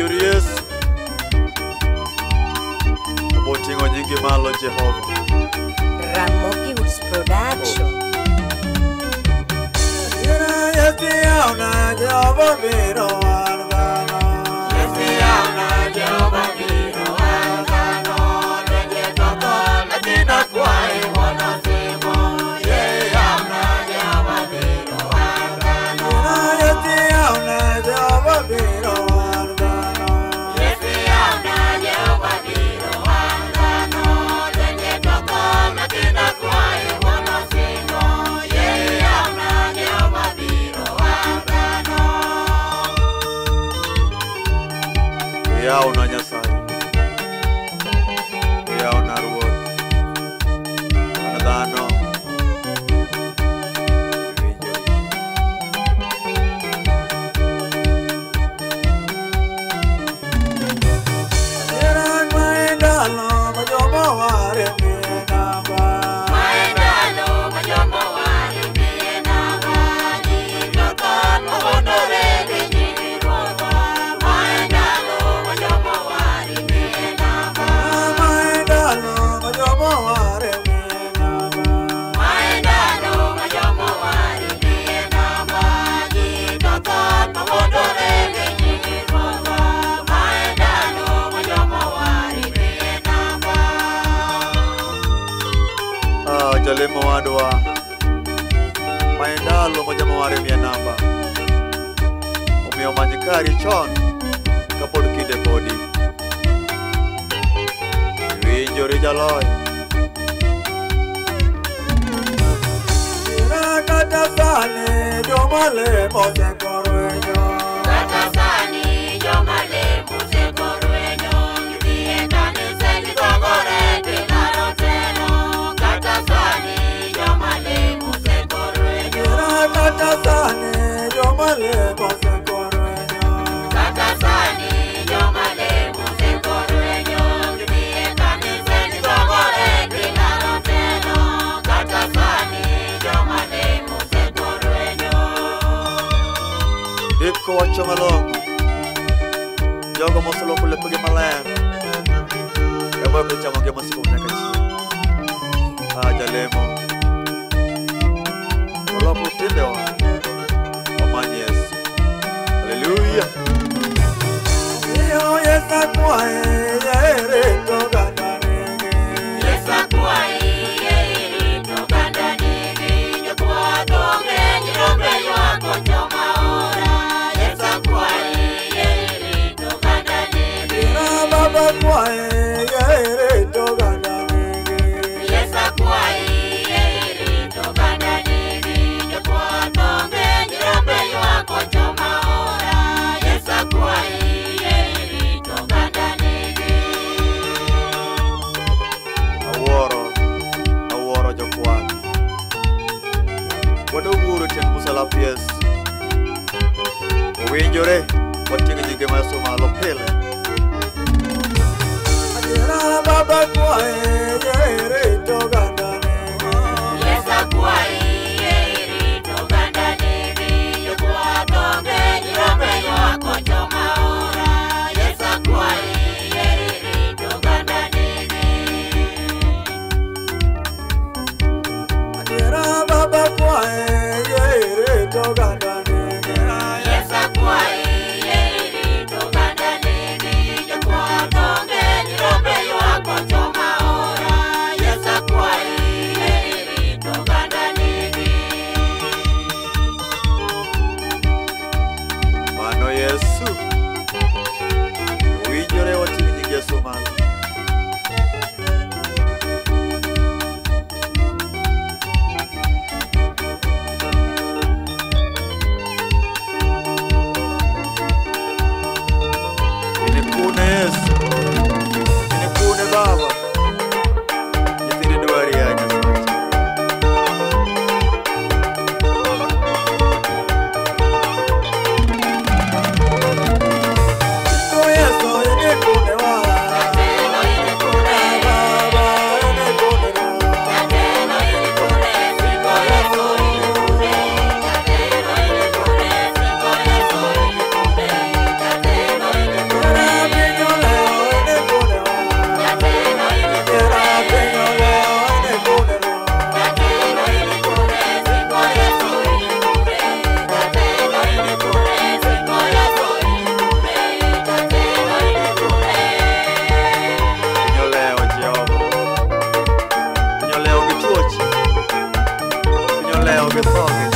Winjori Yesu Oboting'o nyingi malo Jehova. Ramogi Woods Production. Yesiyauna Jehova biro wargano. Yesiyauna Jehova biro wargano. Lwenje toko latina kwae wana simo. Yesiyauna Jehova biro wargano. Yesiyauna Jehova biro wargano. Yesiyauna Jehova biro wargano. Lwenje toko latina kwae wana simo. Yesiyauna Jehova biro wargano. Yauna Nyasaye, yauna Ruoth, an dhano winjori. Adiera maendalo majoma ware miye namba. Maendalo majoma ware miye namba. Jitokon mogondore gi nyiri ruodha. Maendalo majoma ware miye namba. Maendalo majoma ware miye namba. Maendalo majoma ware miye namba. Jitokon mogondore gi nyiri ruodha. Maendalo majoma ware miye namba. Jalemo wadwa maendalo majama ware miye namba. Omiyo many kari chon kapod kinde podi. Winjori jaloy. Adiera kata sani joma lemo osekorwenyo. Kata sani joma lemo osekorwenyo. Gidhie kanise gigogore gilaro telo. Kata sani joma lemo osekorwenyo. Adiera kata sani joma lemo osekorwenyo. Kata sani joma lemo osekorwenyo. Gidhie kanise gigogore gilaro telo. Kata sani joma lemo osekorwenyo. Dik wacho malong'o, jogo moseloko lepgi maler ema biro chamo ngima siko nyaka chieng'. Jalemo oloko timbewa omany Yesu. Haleluya. Iyo Yesu akwaye yarito gandanege. Yesu akwayi irito gandanigi. Jokwath onge nyirombe ywak ochoma ora. Yesu akwayi irito gandanigi. Ira baba akwaye yarito gandanege. Yesu akwayi irito gandanigi. Jokwath onge nyirombe ywak ochoma ora. Yesu akwayi irito gandanigi. Awuoro jokwath. Wadawuoro tiend msalap Yesu. Owinjore wating' nyinge ma Yesu malo pile. Adiera baba akwaye yarito gandanege. Yesu akwayi irito gandanigi. Jokwath onge nyirombe ywak ochoma ora. Yesu akwayi irito gandanigi. Adiera baba akwaye yarito gandanege. Yesu akwayi irito gandanigi. Jokwath onge nyirombe ywak ochoma ora. Yesu akwayi irito gandanigi. Mano Yesu. Owinjore wating' nying Yesu malo. Before